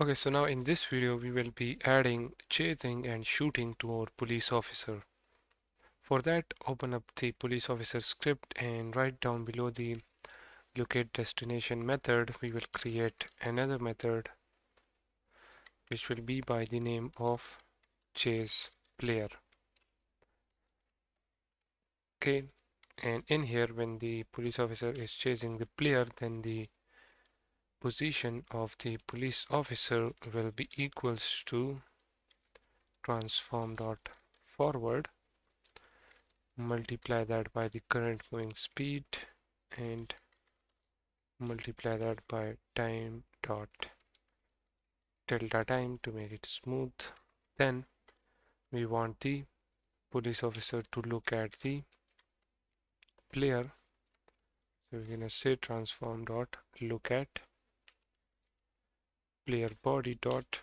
Okay, so now in this video we will be adding chasing and shooting to our police officer. For that, open up the police officer script and write down below the locate destination method. We will create another method which will be by the name of chase player. Okay, and in here when the police officer is chasing the player, then the position of the police officer will be equals to transform dot forward, multiply that by the current moving speed, and multiply that by time dot delta time to make it smooth. Then we want the police officer to look at the player, so we're gonna say transform dot look at player body dot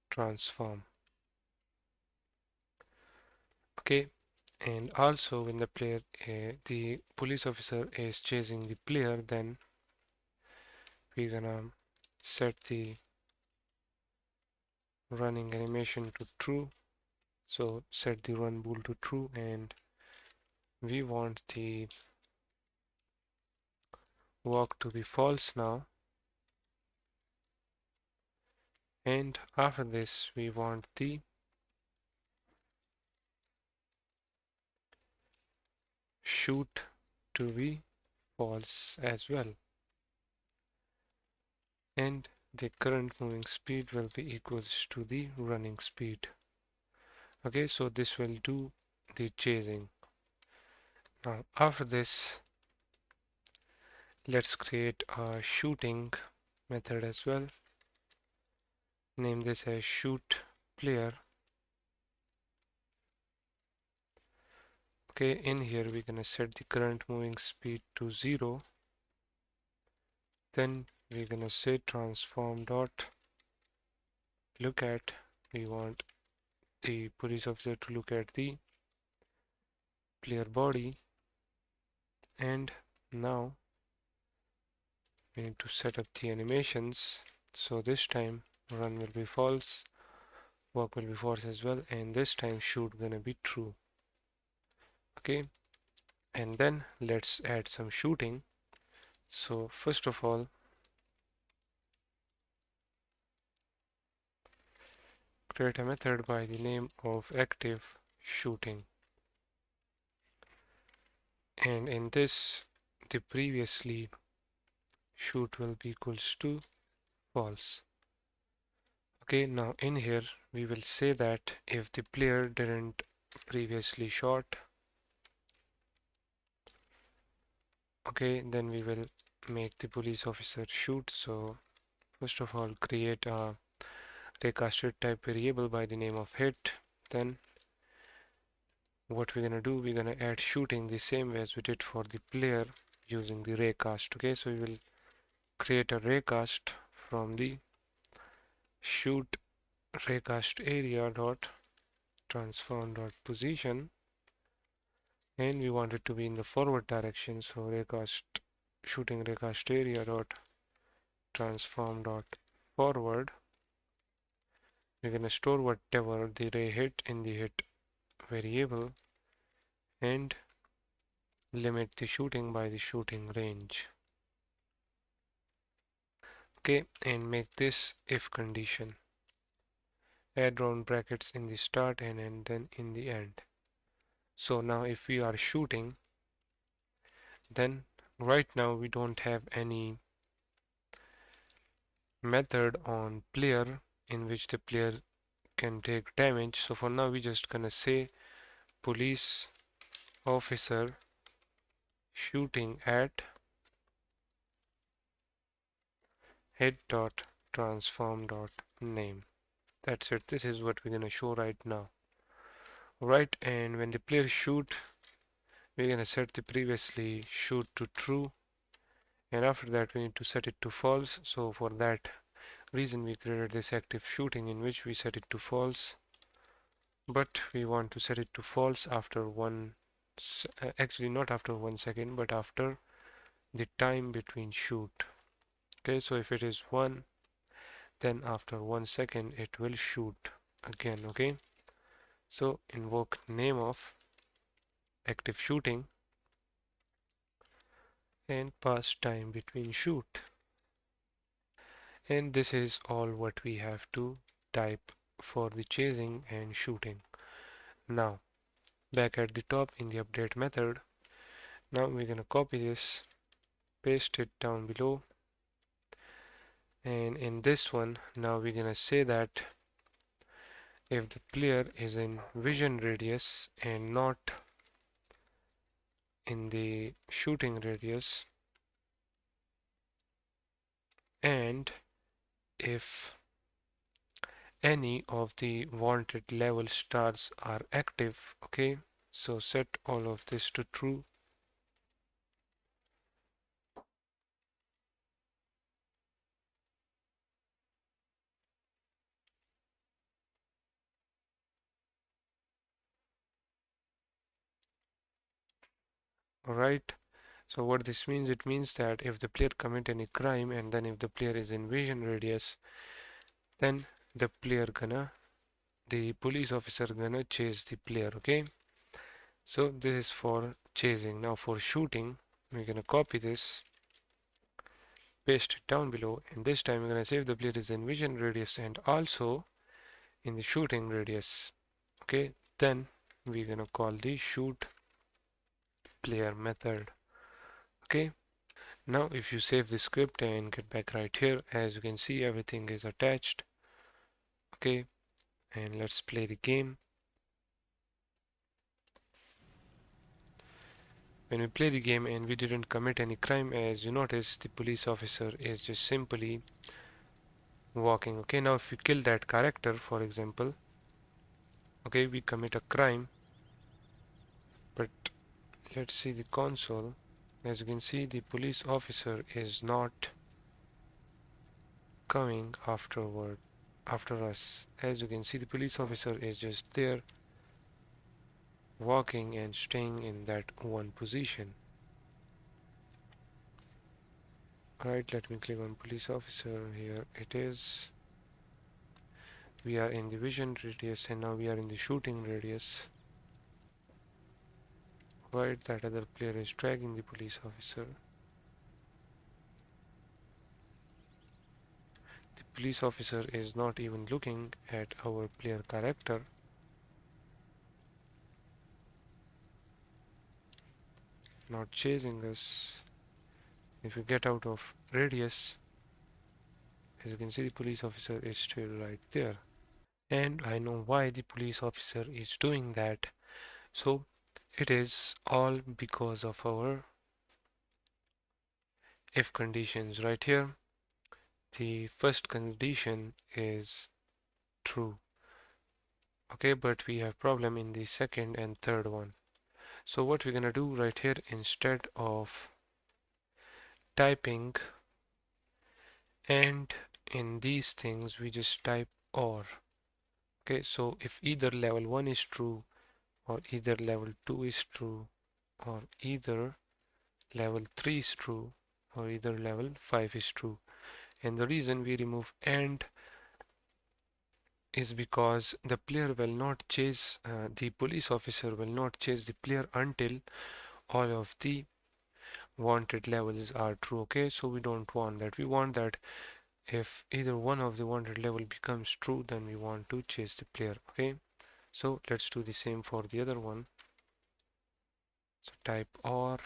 transform. Okay, and also when the police officer is chasing the player, then we're gonna set the running animation to true. So set the run bool to true, and we want the walk to be false now. And after this, we want the shoot to be false as well. And the current moving speed will be equals to the running speed. Okay, so this will do the chasing. Now after this, let's create a shooting method as well. Name this as shoot player. Okay, in here we're gonna set the current moving speed to 0. Then we're gonna say transform dot look at. We want the police officer to look at the player body, and now we need to set up the animations. So this time run will be false, walk will be false as well, and this time shoot gonna be true. Okay, and then let's add some shooting. So first of all, create a method by the name of active shooting, and in this the previously shoot will be equals to false. Okay, now in here we will say that if the player didn't previously shot, okay, then we will make the police officer shoot. So first of all, create a raycasted type variable by the name of hit. Then what we're gonna do, we're gonna add shooting the same way as we did for the player using the raycast. Okay, so we will create a raycast from the shoot raycast area dot transform dot position, and we want it to be in the forward direction. So raycast shooting raycast area dot transform dot forward. We're gonna store whatever the ray hit in the hit variable and limit the shooting by the shooting range. Okay, and make this if condition. Add round brackets in the start and then in the end. So now if we are shooting, then right now we don't have any method on player in which the player can take damage. So for now we just gonna say police officer shooting at head dot transform dot name. That's it. This is what we're gonna show right now. Right, and when the player shoot, we're gonna set the previously shoot to true, and after that we need to set it to false. So for that reason we created this active shooting in which we set it to false, but we want to set it to false after actually not after 1 second, but after the time between shoot. Okay, so if it is 1, then after 1 second it will shoot again. Okay, so invoke name of active shooting and pass time between shoot, and this is all what we have to type for the chasing and shooting. Now back at the top in the update method, now we're gonna copy this, paste it down below, and in this one now we're gonna say that if the player is in vision radius and not in the shooting radius, and if any of the wanted level stars are active. Okay, so set all of this to true. Alright, so what this means, it means that if the player commit any crime and then if the player is in vision radius, then the police officer gonna chase the player. Okay, so this is for chasing. Now for shooting, we're gonna copy this, paste it down below, and this time we're gonna say if the player is in vision radius and also in the shooting radius. Okay, then we're gonna call the shoot player method. Okay, now if you save the script and get back right here, as you can see everything is attached. Okay, and let's play the game. When we play the game and we didn't commit any crime, as you notice the police officer is just simply walking. Okay, now if we kill that character, for example, okay, we commit a crime, but let's see the console. As you can see, the police officer is not coming after us. As you can see, the police officer is just there walking and staying in that one position. Alright, let me click on police officer. Here it is. We are in the vision radius and now we are in the shooting radius. Right, that other player is dragging the police officer. The police officer is not even looking at our player character. Not chasing us. If you get out of radius, as you can see, the police officer is still right there. And I know why the police officer is doing that. So it is all because of our if conditions right here. The first condition is true. Okay, but we have problem in the second and third one. So what we're gonna do right here, instead of typing and in these things, we just type or. Okay, so if either level 1 is true or either level 2 is true or either level 3 is true or either level 5 is true, and the reason we remove and is because the player will not chase the police officer will not chase the player until all of the wanted levels are true. Okay, so we don't want that. We want that if either one of the wanted level becomes true, then we want to chase the player. Okay, so let's do the same for the other one. So type or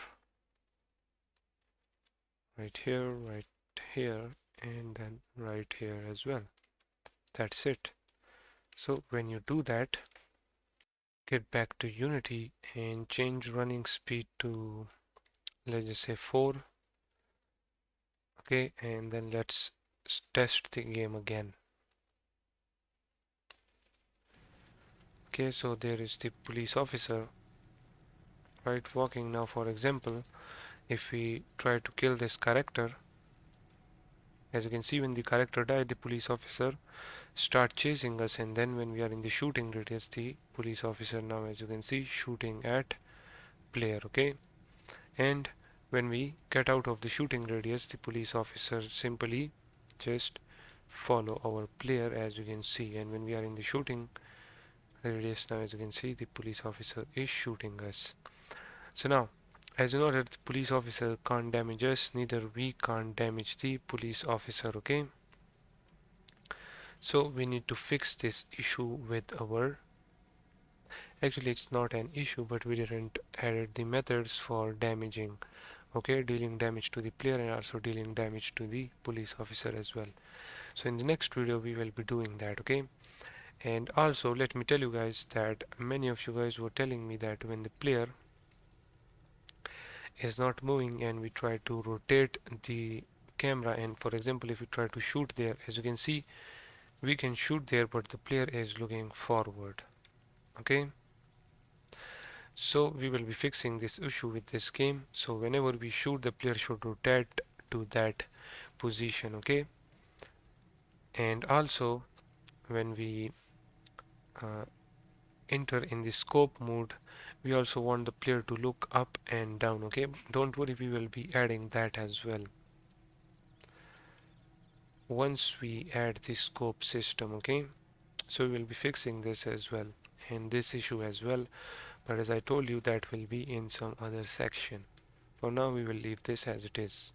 right here and then right here as well. That's it. So when you do that, get back to Unity and change running speed to, let's just say 4. Okay, and then let's test the game again. Okay, so there is the police officer right walking. Now for example, if we try to kill this character, as you can see, when the character died, the police officer start chasing us, and then when we are in the shooting radius, the police officer now, as you can see, shooting at player. Okay, and when we get out of the shooting radius, the police officer simply just follow our player, as you can see. And when we are in the shooting radius, now as you can see, the police officer is shooting us. So now, as you know that the police officer can't damage us, neither we can't damage the police officer. Okay, so we need to fix this issue with our, actually it's not an issue, but we didn't add the methods for damaging, okay, dealing damage to the player and also dealing damage to the police officer as well. So in the next video we will be doing that. Okay, and also let me tell you guys that many of you guys were telling me that when the player is not moving and we try to rotate the camera, and for example if we try to shoot there, as you can see we can shoot there but the player is looking forward. Okay, so we will be fixing this issue with this game. So whenever we shoot, the player should rotate to that position. Okay, and also when we uh, enter in the scope mode, we also want the player to look up and down. Okay, don't worry, we will be adding that as well once we add the scope system. Okay, so we will be fixing this as well and this issue as well, but as I told you, that will be in some other section. For now we will leave this as it is.